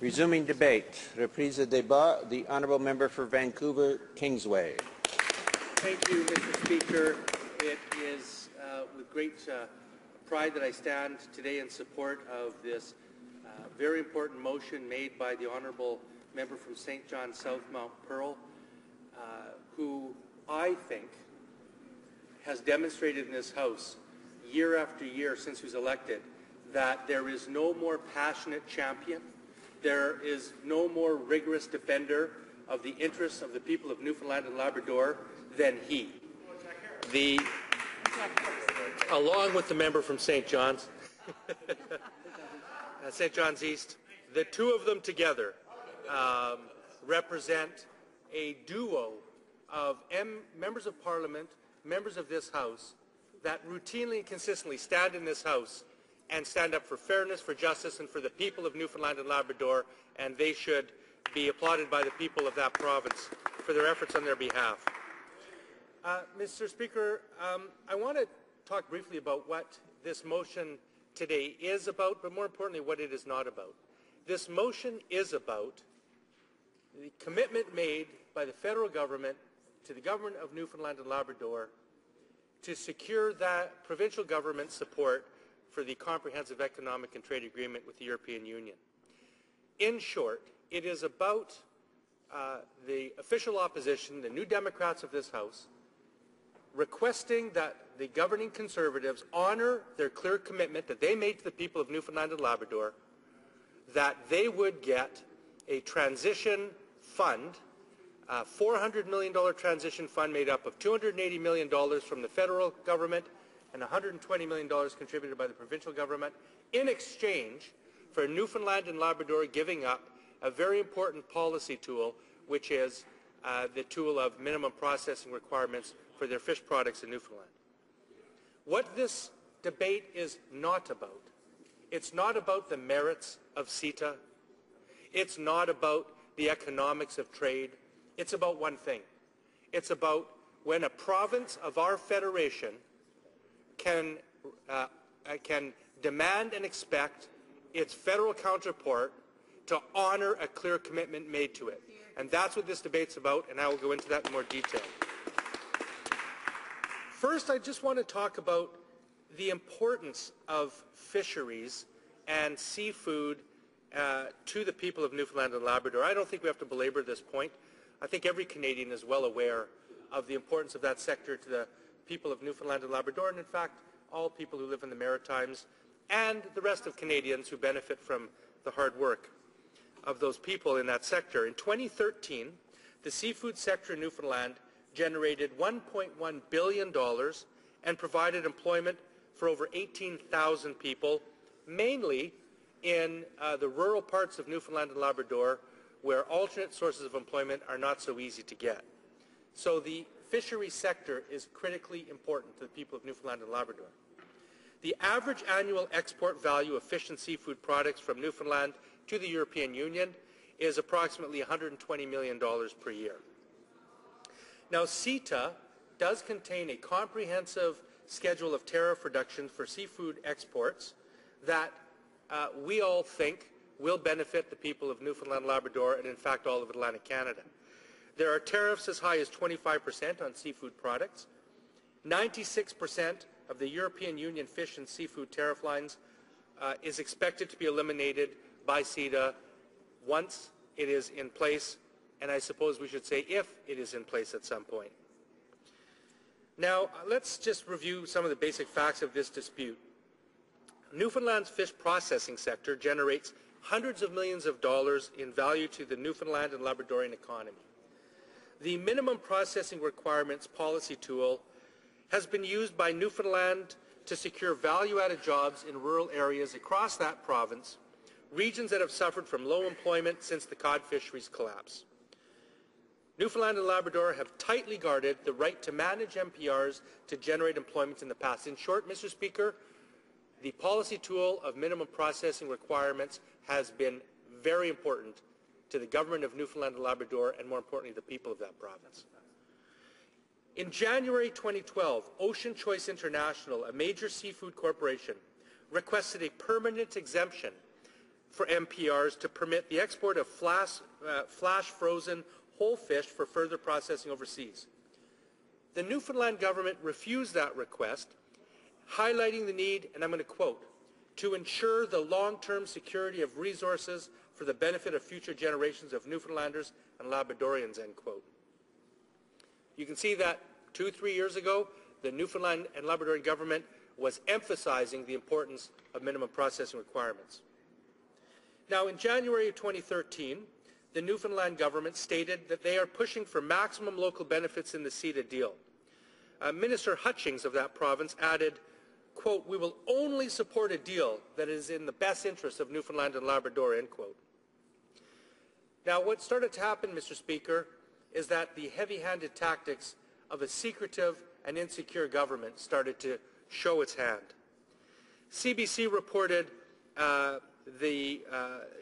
Resuming debate. Reprise de débat. The honourable member for Vancouver, Kingsway. Thank you, Mr. Speaker. It is with great pride that I stand today in support of this very important motion made by the honourable member from St. John South Mount Pearl, who I think has demonstrated in this House year after year since he was elected that there is no more passionate champion, there is no more rigorous defender of the interests of the people of Newfoundland and Labrador than he. Along with the member from St. John's, St. John's East, the two of them together represent a duo of members of Parliament, members of this House, that routinely and consistently stand in this House and stand up for fairness, for justice, and for the people of Newfoundland and Labrador, and they should be applauded by the people of that province for their efforts on their behalf. Mr. Speaker, I want to talk briefly about what this motion today is about, but more importantly, what it is not about. This motion is about the commitment made by the federal government to the government of Newfoundland and Labrador to secure that provincial government support for the Comprehensive Economic and Trade Agreement with the European Union. In short, it is about the official opposition, the New Democrats of this House, requesting that the governing Conservatives honour their clear commitment that they made to the people of Newfoundland and Labrador, that they would get a transition fund, a $400 million transition fund made up of $280 million from the federal government and $120 million contributed by the provincial government, in exchange for Newfoundland and Labrador giving up a very important policy tool, which is the tool of minimum processing requirements for their fish products in Newfoundland. What this debate is not about, it's not about the merits of CETA, it's not about the economics of trade, it's about one thing. It's about when a province of our federation can demand and expect its federal counterpart to honour a clear commitment made to it. And that's what this debate's about, and I will go into that in more detail. First, I just want to talk about the importance of fisheries and seafood to the people of Newfoundland and Labrador. I don't think we have to belabor this point. I think every Canadian is well aware of the importance of that sector to the people of Newfoundland and Labrador, and in fact, all people who live in the Maritimes and the rest of Canadians who benefit from the hard work of those people in that sector. In 2013, the seafood sector in Newfoundland generated $1.1 billion and provided employment for over 18,000 people, mainly in the rural parts of Newfoundland and Labrador, where alternate sources of employment are not so easy to get. So the fishery sector is critically important to the people of Newfoundland and Labrador. The average annual export value of fish and seafood products from Newfoundland to the European Union is approximately $120 million per year. Now, CETA does contain a comprehensive schedule of tariff reductions for seafood exports that we all think will benefit the people of Newfoundland and Labrador and, in fact, all of Atlantic Canada. There are tariffs as high as 25% on seafood products. 96% of the European Union fish and seafood tariff lines is expected to be eliminated by CETA once it is in place, and I suppose we should say if it is in place at some point. Now, let's just review some of the basic facts of this dispute. Newfoundland's fish processing sector generates hundreds of millions of dollars in value to the Newfoundland and Labradorian economy. The minimum processing requirements policy tool has been used by Newfoundland to secure value-added jobs in rural areas across that province, regions that have suffered from low employment since the cod fisheries collapse. Newfoundland and Labrador have tightly guarded the right to manage MPRs to generate employment in the past. In short, Mr. Speaker, the policy tool of minimum processing requirements has been very important to the government of Newfoundland and Labrador, and more importantly, the people of that province. In January 2012, Ocean Choice International, a major seafood corporation, requested a permanent exemption for MPRs to permit the export of flash frozen whole fish for further processing overseas. The Newfoundland government refused that request, highlighting the need, and I'm going to quote, to ensure the long-term security of resources for the benefit of future generations of Newfoundlanders and Labradorians, end quote. You can see that 2-3 years ago, the Newfoundland and Labradorian government was emphasizing the importance of minimum processing requirements. Now, in January of 2013, the Newfoundland government stated that they are pushing for maximum local benefits in the CETA deal. Minister Hutchings of that province added, quote, "We will only support a deal that is in the best interest of Newfoundland and Labrador," end quote. Now, what started to happen, Mr. Speaker, is that the heavy-handed tactics of a secretive and insecure government started to show its hand. CBC reported the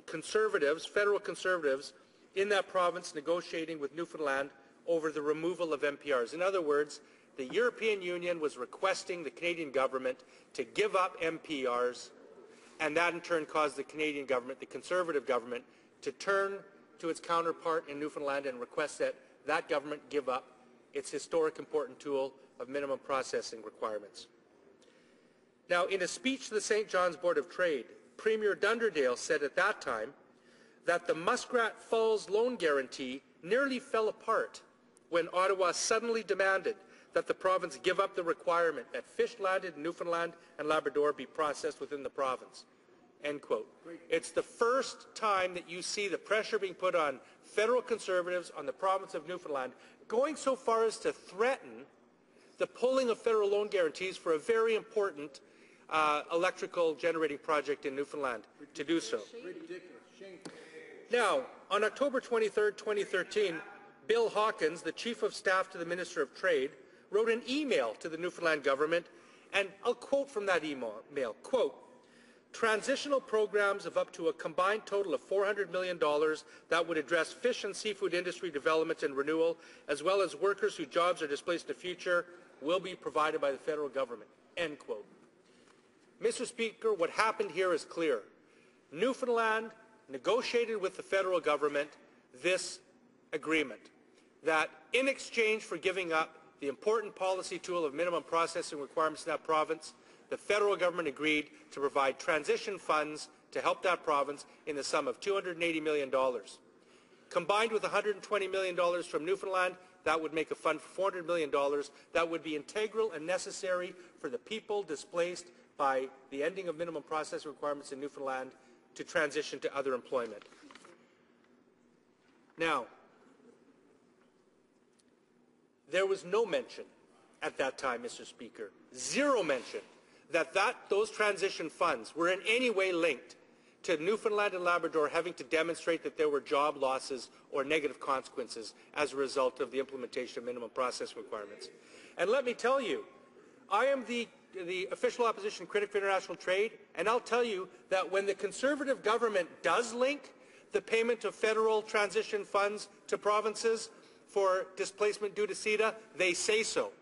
Conservatives, federal Conservatives, in that province negotiating with Newfoundland over the removal of MPRs. In other words, the European Union was requesting the Canadian government to give up MPRs, and that in turn caused the Canadian government, the Conservative government, to turn to its counterpart in Newfoundland and request that that government give up its historic important tool of minimum processing requirements. Now, in a speech to the St. John's Board of Trade, Premier Dunderdale said at that time that the Muskrat Falls loan guarantee nearly fell apart when Ottawa suddenly demanded that the province give up the requirement that fish landed in Newfoundland and Labrador be processed within the province, end quote. It's the first time that you see the pressure being put on federal Conservatives on the province of Newfoundland going so far as to threaten the pulling of federal loan guarantees for a very important electrical generating project in Newfoundland to do so. Now, on October 23rd, 2013, Bill Hawkins, the Chief of Staff to the Minister of Trade, wrote an email to the Newfoundland government, and I'll quote from that email, quote, "Transitional programs of up to a combined total of $400 million that would address fish and seafood industry development and renewal, as well as workers whose jobs are displaced in the future, will be provided by the federal government," end quote. Mr. Speaker, what happened here is clear. Newfoundland negotiated with the federal government this agreement that in exchange for giving up the important policy tool of minimum processing requirements in that province, the federal government agreed to provide transition funds to help that province in the sum of $280 million. Combined with $120 million from Newfoundland, that would make a fund for $400 million that would be integral and necessary for the people displaced by the ending of minimum processing requirements in Newfoundland to transition to other employment. Now, there was no mention at that time, Mr. Speaker, zero mention that those transition funds were in any way linked to Newfoundland and Labrador having to demonstrate that there were job losses or negative consequences as a result of the implementation of minimum processing requirements. And let me tell you, I am the official opposition critic for international trade, and I'll tell you that when the Conservative government does link the payment of federal transition funds to provinces for displacement due to CETA, they say so.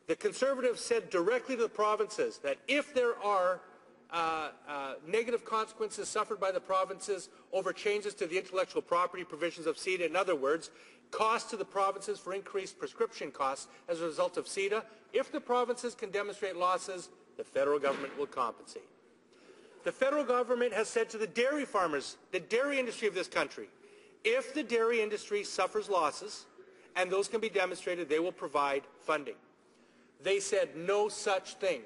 The Conservatives said directly to the provinces that if there are negative consequences suffered by the provinces over changes to the intellectual property provisions of CETA, in other words, costs to the provinces for increased prescription costs as a result of CETA, if the provinces can demonstrate losses, the federal government will compensate. The federal government has said to the dairy farmers, the dairy industry of this country, if the dairy industry suffers losses, and those can be demonstrated, they will provide funding. They said no such thing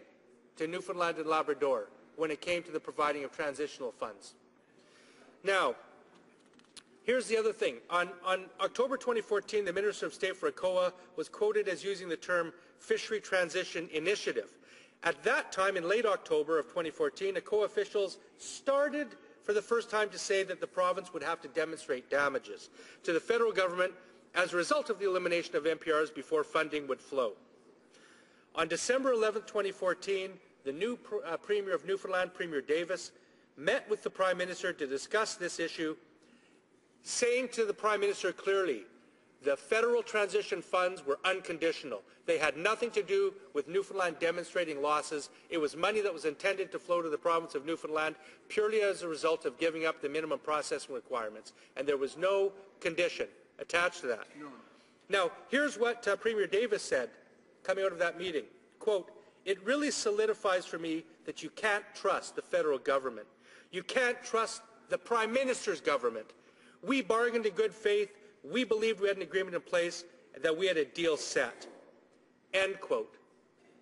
to Newfoundland and Labrador when it came to the providing of transitional funds. Now, here's the other thing. On October 2014, the Minister of State for ACOA was quoted as using the term Fishery Transition Initiative. At that time, in late October of 2014, ACOA officials started for the first time to say that the province would have to demonstrate damages to the federal government as a result of the elimination of MPRs before funding would flow. On December 11, 2014, the new Premier of Newfoundland, Premier Davies, met with the Prime Minister to discuss this issue, saying to the Prime Minister clearly, The federal transition funds were unconditional. They had nothing to do with Newfoundland demonstrating losses. It was money that was intended to flow to the province of Newfoundland purely as a result of giving up the minimum processing requirements. And there was no condition attached to that. No. Now, here's what Premier Davies said coming out of that meeting. Quote, "It really solidifies for me that you can't trust the federal government. You can't trust the Prime Minister's government. We bargained in good faith. We believed we had an agreement in place and that we had a deal set." End quote.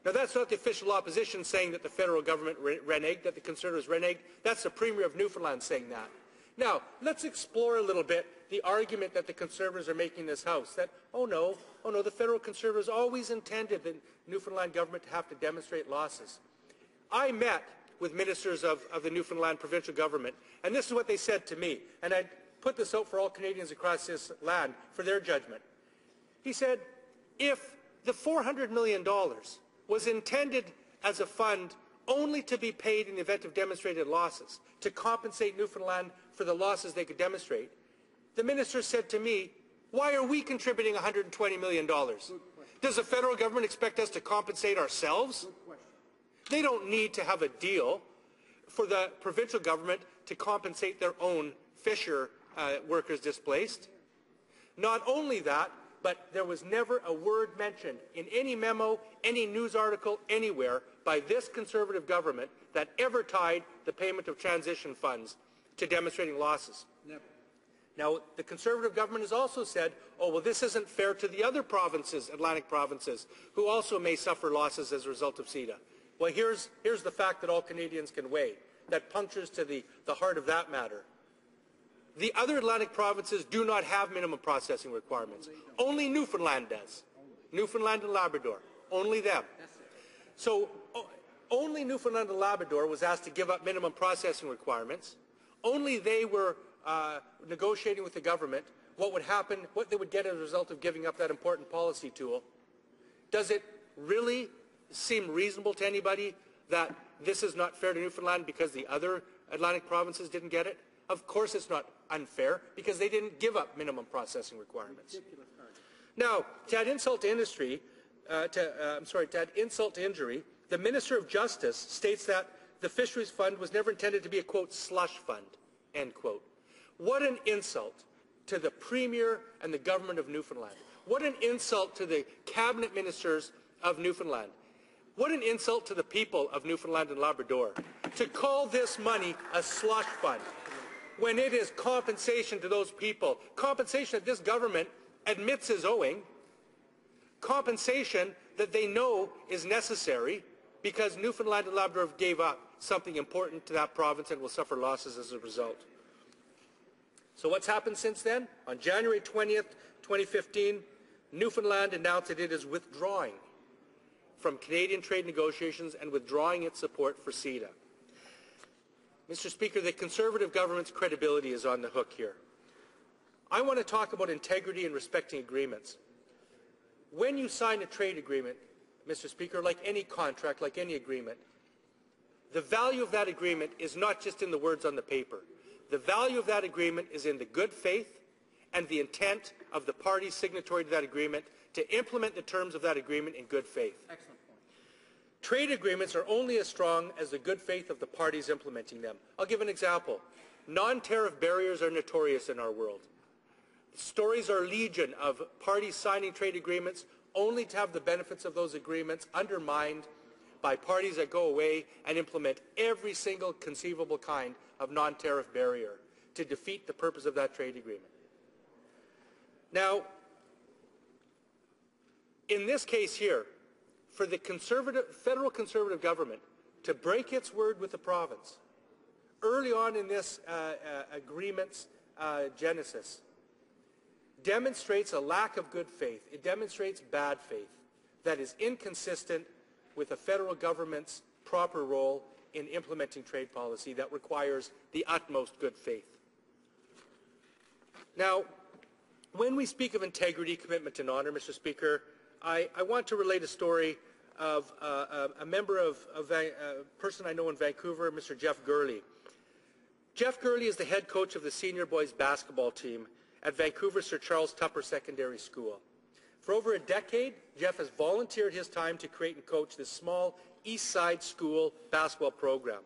Now, that's not the official opposition saying that the federal government reneged, that the Conservatives reneged. That's the Premier of Newfoundland saying that. Now, let's explore a little bit the argument that the Conservatives are making in this House, that, oh no, the federal Conservatives always intended the Newfoundland government to have to demonstrate losses. I met with ministers of the Newfoundland provincial government, and this is what they said to me, and I put this out for all Canadians across this land for their judgment. He said, if the $400 million was intended as a fund only to be paid in the event of demonstrated losses, to compensate Newfoundland for the losses they could demonstrate, the minister said to me, why are we contributing $120 million? Does the federal government expect us to compensate ourselves? They don't need to have a deal for the provincial government to compensate their own fisher workers displaced. Not only that, but there was never a word mentioned in any memo, any news article, anywhere by this Conservative government that ever tied the payment of transition funds to demonstrating losses. Never. Now, the Conservative government has also said, oh, well, this isn't fair to the other provinces, Atlantic provinces, who also may suffer losses as a result of CETA. Well, here's the fact that all Canadians can weigh, that punctures to the heart of that matter. The other Atlantic provinces do not have minimum processing requirements. Only Newfoundland does. Newfoundland and Labrador. Only them. So only Newfoundland and Labrador was asked to give up minimum processing requirements. Only they were negotiating with the government what would happen, what they would get as a result of giving up that important policy tool. Does it really seem reasonable to anybody that this is not fair to Newfoundland because the other Atlantic provinces didn't get it? Of course it's not unfair because they didn't give up minimum processing requirements. Now, to add insult to industry, to add insult to injury, the Minister of Justice states that the Fisheries Fund was never intended to be a, quote, slush fund, end quote. What an insult to the Premier and the government of Newfoundland. What an insult to the cabinet ministers of Newfoundland. What an insult to the people of Newfoundland and Labrador to call this money a slush fund when it is compensation to those people, compensation that this government admits is owing, compensation that they know is necessary because Newfoundland and Labrador gave up something important to that province and will suffer losses as a result. So what's happened since then? On January 20th, 2015, Newfoundland announced that it is withdrawing from Canadian trade negotiations and withdrawing its support for CETA. Mr. Speaker, the Conservative government's credibility is on the hook here. I want to talk about integrity and respecting agreements. When you sign a trade agreement, Mr. Speaker, like any contract, like any agreement, the value of that agreement is not just in the words on the paper. The value of that agreement is in the good faith and the intent of the parties signatory to that agreement to implement the terms of that agreement in good faith. Excellent point. Trade agreements are only as strong as the good faith of the parties implementing them. I'll give an example. Non-tariff barriers are notorious in our world. Stories are legion of parties signing trade agreements only to have the benefits of those agreements undermined by parties that go away and implement every single conceivable kind of non-tariff barrier to defeat the purpose of that trade agreement. Now, in this case here, for the federal Conservative government to break its word with the province early on in this agreement's genesis demonstrates a lack of good faith. It demonstrates bad faith that is inconsistent with the federal government's proper role in implementing trade policy that requires the utmost good faith. Now, when we speak of integrity, commitment, and honor, Mr. Speaker, I want to relate a story of a member of a person I know in Vancouver, Mr. Jeff Gurley. Jeff Gurley is the head coach of the senior boys basketball team at Vancouver Sir Charles Tupper Secondary School. For over a decade, Jeff has volunteered his time to create and coach this small East Side School basketball program.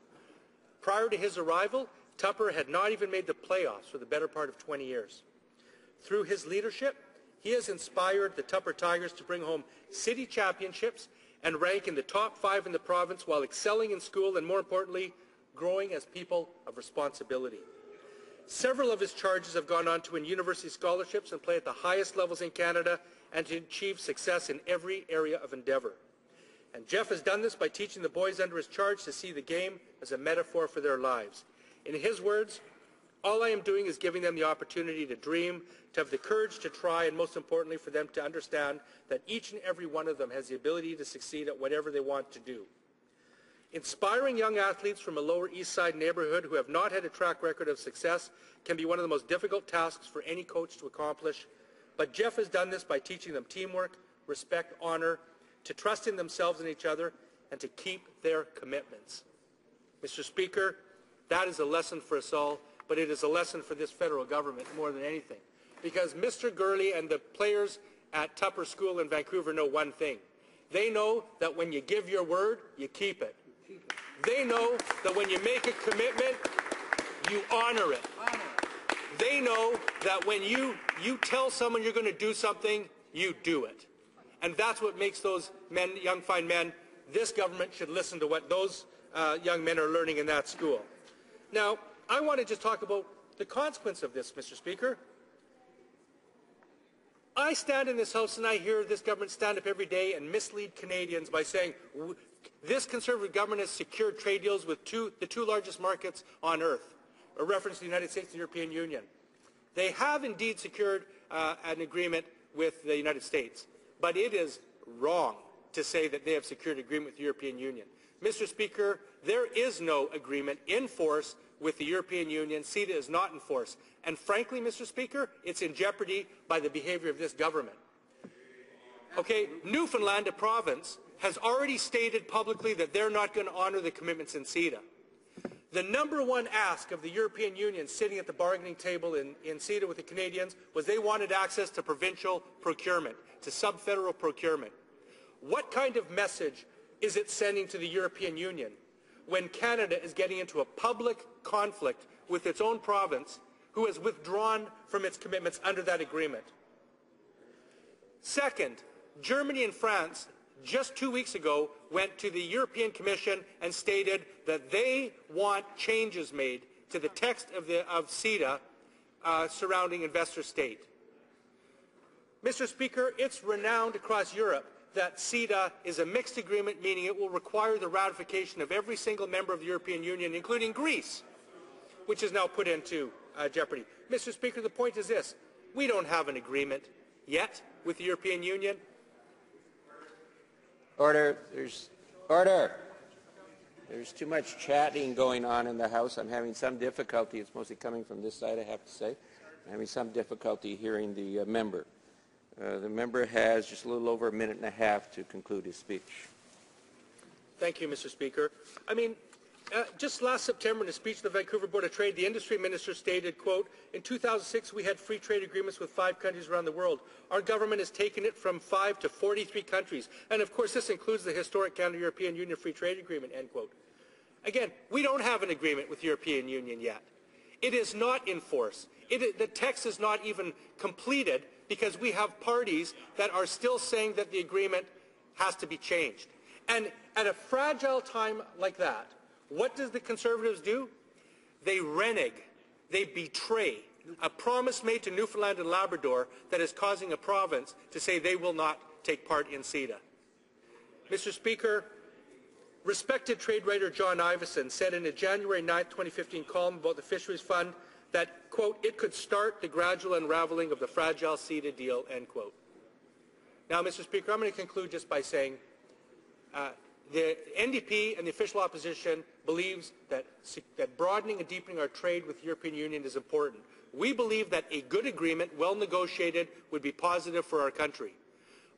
Prior to his arrival, Tupper had not even made the playoffs for the better part of 20 years. Through his leadership, he has inspired the Tupper Tigers to bring home city championships and rank in the top 5 in the province while excelling in school and, more importantly, growing as people of responsibility. Several of his charges have gone on to win university scholarships and play at the highest levels in Canada and to achieve success in every area of endeavour. And Jeff has done this by teaching the boys under his charge to see the game as a metaphor for their lives. In his words, all I am doing is giving them the opportunity to dream, to have the courage to try, and most importantly for them to understand that each and every one of them has the ability to succeed at whatever they want to do. Inspiring young athletes from a Lower East Side neighborhood who have not had a track record of success can be one of the most difficult tasks for any coach to accomplish, but Jeff has done this by teaching them teamwork, respect, honor, to trust in themselves and each other, and to keep their commitments. Mr. Speaker, that is a lesson for us all, but it is a lesson for this federal government more than anything. Because Mr. Gurley and the players at Tupper School in Vancouver know one thing. They know that when you give your word, you keep it. They know that when you make a commitment, you honor it. They know that when you tell someone you're going to do something, you do it. And that's what makes those men, young fine men, this government should listen to what those young men are learning in that school. Now, I want to just talk about the consequence of this, Mr. Speaker. I stand in this House and I hear this government stand up every day and mislead Canadians by saying this Conservative government has secured trade deals with the two largest markets on earth, a reference to the United States and the European Union. They have indeed secured an agreement with the United States, but it is wrong to say that they have secured an agreement with the European Union. Mr. Speaker, there is no agreement in force with the European Union. CETA is not in force. And frankly, Mr. Speaker, it's in jeopardy by the behavior of this government. Okay, Newfoundland, a province, has already stated publicly that they're not going to honor the commitments in CETA. The number one ask of the European Union sitting at the bargaining table in CETA with the Canadians was they wanted access to provincial procurement, to sub-federal procurement. What kind of message is it sending to the European Union when Canada is getting into a public conflict with its own province who has withdrawn from its commitments under that agreement? Second, Germany and France just 2 weeks ago went to the European Commission and stated that they want changes made to the text of CETA surrounding investor state. Mr. Speaker, it's renowned across Europe that CETA is a mixed agreement, meaning it will require the ratification of every single member of the European Union, including Greece, which is now put into jeopardy. Mr. Speaker, the point is this. We don't have an agreement yet with the European Union. Order. Order. There's too much chatting going on in the House. I'm having some difficulty. It's mostly coming from this side, I have to say. I'm having some difficulty hearing the member. The member has just a little over a minute and a half to conclude his speech. Thank you, Mr. Speaker. Just last September in a speech to the Vancouver Board of Trade, the industry minister stated, quote, in 2006 we had free trade agreements with 5 countries around the world. Our government has taken it from 5 to 43 countries. And of course this includes the historic Canada-European Union Free Trade Agreement, end quote. Again, we don't have an agreement with the European Union yet. It is not in force. The text is not even completed because we have parties that are still saying that the agreement has to be changed. And at a fragile time like that, what does the Conservatives do? They renege, they betray a promise made to Newfoundland and Labrador that is causing a province to say they will not take part in CETA. Mr. Speaker, respected trade writer John Ivison said in a January 9, 2015 column about the Fisheries Fund that, quote, it could start the gradual unraveling of the fragile CETA deal, end quote. Now, Mr. Speaker, I'm going to conclude just by saying the NDP and the official opposition believes that broadening and deepening our trade with the European Union is important. We believe that a good agreement, well negotiated, would be positive for our country.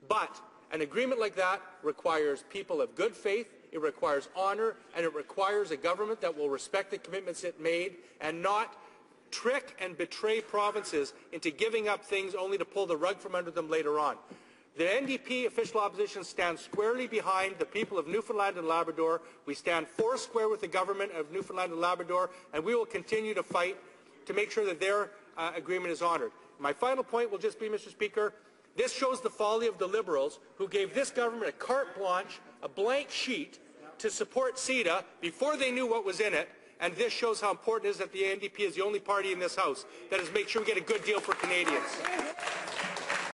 But an agreement like that requires people of good faith, it requires honor, and it requires a government that will respect the commitments it made and not trick and betray provinces into giving up things only to pull the rug from under them later on. The NDP official opposition stands squarely behind the people of Newfoundland and Labrador. We stand foursquare with the government of Newfoundland and Labrador, and we will continue to fight to make sure that their agreement is honoured. My final point will just be, Mr. Speaker, this shows the folly of the Liberals who gave this government a carte blanche, a blank sheet, to support CETA before they knew what was in it, and this shows how important it is that the NDP is the only party in this House that has made sure we get a good deal for Canadians.